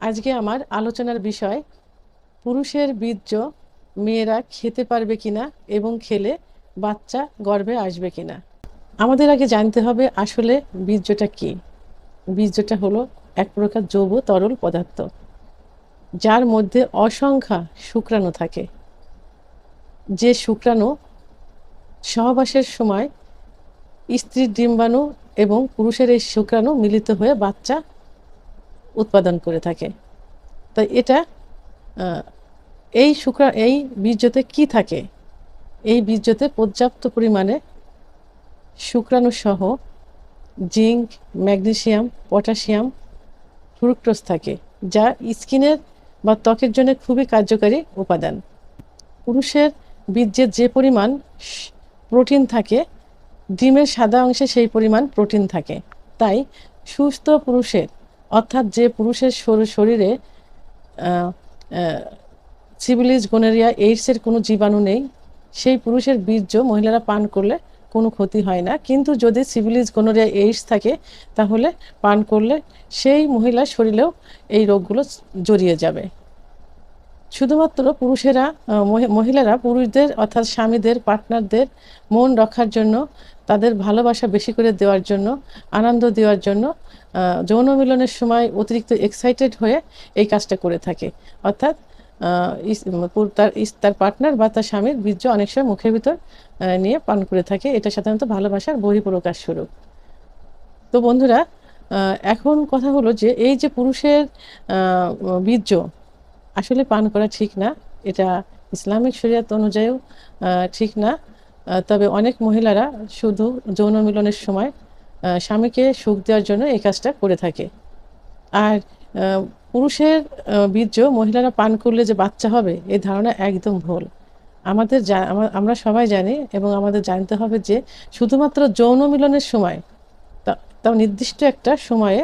আজকে আমার আলোচনার বিষয় পুরুষের বীর্য মেয়েরা খেতে পারবে কিনা এবং খেলে বাচ্চা গর্ভে আসবে কিনা। আমাদের আগে জানতে হবে আসলে বীর্যটা কি। বীর্যটা হলো এক প্রকার জৈব তরল পদার্থ, যার মধ্যে অসংখ্য শুক্রাণু থাকে। যে শুক্রাণু সহবাসের সময় স্ত্রীর ডিম্বাণু এবং পুরুষের এই শুক্রাণু মিলিত হয়ে বাচ্চা উৎপাদন করে থাকে। তাই এটা এই বীর্যতে কি থাকে? এই বীর্যতে পর্যাপ্ত পরিমাণে শুক্রাণু সহ জিঙ্ক, ম্যাগনেসিয়াম, পটাশিয়াম, ফ্রুক্টোজ থাকে, যা স্কিনের বা ত্বকের জন্য খুবই কার্যকারী উপাদান। পুরুষের বীর্যের যে পরিমাণ প্রোটিন থাকে, ডিমের সাদা অংশে সেই পরিমাণ প্রোটিন থাকে। তাই সুস্থ পুরুষের, অর্থাৎ যে পুরুষের শরীরে সিফিলিস, গনোরিয়া, এইডসের কোনো জীবাণু নেই, সেই পুরুষের বীর্য মহিলারা পান করলে কোনো ক্ষতি হয় না। কিন্তু যদি সিফিলিস, গনোরিয়া, এইডস থাকে, তাহলে পান করলে সেই মহিলার শরীরেও এই রোগগুলো জড়িয়ে যাবে। শুধুমাত্র মহিলারা পুরুষদের অর্থাৎ স্বামীদের, পার্টনারদের মন রক্ষার জন্য, তাদের ভালোবাসা বেশি করে দেওয়ার জন্য, আনন্দ দেওয়ার জন্য যৌন মিলনের সময় অতিরিক্ত এক্সাইটেড হয়ে এই কাজটা করে থাকে। অর্থাৎ তার পার্টনার বা তার স্বামীর বীর্য অনেক সময় মুখের ভিতর নিয়ে পান করে থাকে। এটা সাধারণত ভালোবাসার বহিঃপ্রকাশ স্বরূপ। তো বন্ধুরা, এখন কথা হলো যে এই যে পুরুষের বীর্য আসলে পান করা ঠিক না। এটা ইসলামিক শরিয়ত অনুযায়ীও ঠিক না। তবে অনেক মহিলারা শুধু যৌন মিলনের সময় স্বামীকে সুখ দেওয়ার জন্য এই কাজটা করে থাকে। আর পুরুষের বীর্য মহিলারা পান করলে যে বাচ্চা হবে, এই ধারণা একদম ভুল। আমরা সবাই জানি এবং আমাদের জানতে হবে যে শুধুমাত্র যৌন মিলনের সময়, তাও নির্দিষ্ট একটা সময়ে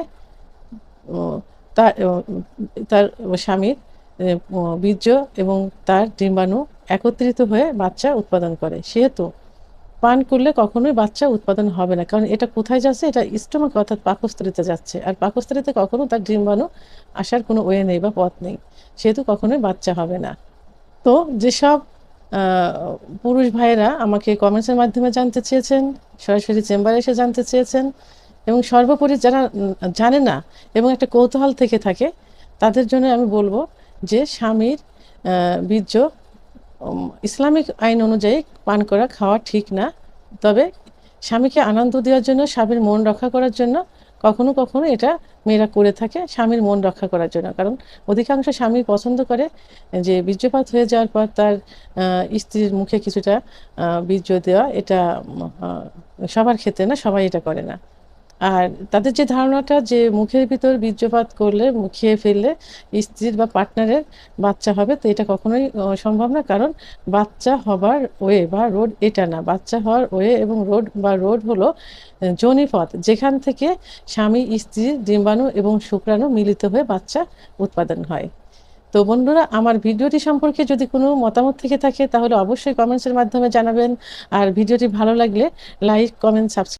তার তার স্বামীর বীর্য এবং তার ডিম্বাণু একত্রিত হয়ে বাচ্চা উৎপাদন করে। সেহেতু পান করলে কখনোই বাচ্চা উৎপাদন হবে না, কারণ এটা কোথায় যাচ্ছে? এটা স্টোমাক অর্থাৎ পাকস্থলীতে যাচ্ছে, আর পাকস্থলীতে কখনো তার ডিম্বাণু আসার কোনো ওয়ে নেই বা পথ নেই, সেহেতু কখনোই বাচ্চা হবে না। তো যেসব পুরুষ ভাইয়েরা আমাকে কমেন্টসের মাধ্যমে জানতে চেয়েছেন, সরাসরি চেম্বারে এসে জানতে চেয়েছেন, এবং সর্বোপরি যারা জানে না এবং একটা কৌতূহল থেকে থাকে, তাদের জন্য আমি বলবো যে স্বামীর বীর্য ইসলামিক আইন অনুযায়ী পান করা, খাওয়া ঠিক না। তবে স্বামীকে আনন্দ দেওয়ার জন্য, স্বামীর মন রক্ষা করার জন্য কখনো কখনো এটা মেয়েরা করে থাকে, স্বামীর মন রক্ষা করার জন্য। কারণ অধিকাংশ স্বামী পছন্দ করে যে বীর্যপাত হয়ে যাওয়ার পর তার স্ত্রীর মুখে কিছুটা বীর্য দেওয়া। এটা সবার ক্ষেত্রে না, সবাই এটা করে না। আর তাদের যে ধারণাটা যে মুখের ভিতর বীর্যপাত করলে, খেয়ে ফেললে স্ত্রীর বা পার্টনারের বাচ্চা হবে, তো এটা কখনোই সম্ভব না। কারণ বাচ্চা হবার ওয়ে বা রোড এটা না। বাচ্চা হওয়ার ওয়ে এবং রোড হলো যোনিপথ, যেখান থেকে স্বামী স্ত্রীর ডিম্বাণু এবং শুক্রাণু মিলিত হয়ে বাচ্চা উৎপাদন হয়। তো বন্ধুরা, আমার ভিডিওটি সম্পর্কে যদি কোনো মতামত থেকে থাকে, তাহলে অবশ্যই কমেন্টসের মাধ্যমে জানাবেন। আর ভিডিওটি ভালো লাগলে লাইক, কমেন্ট, সাবস্ক্রাইব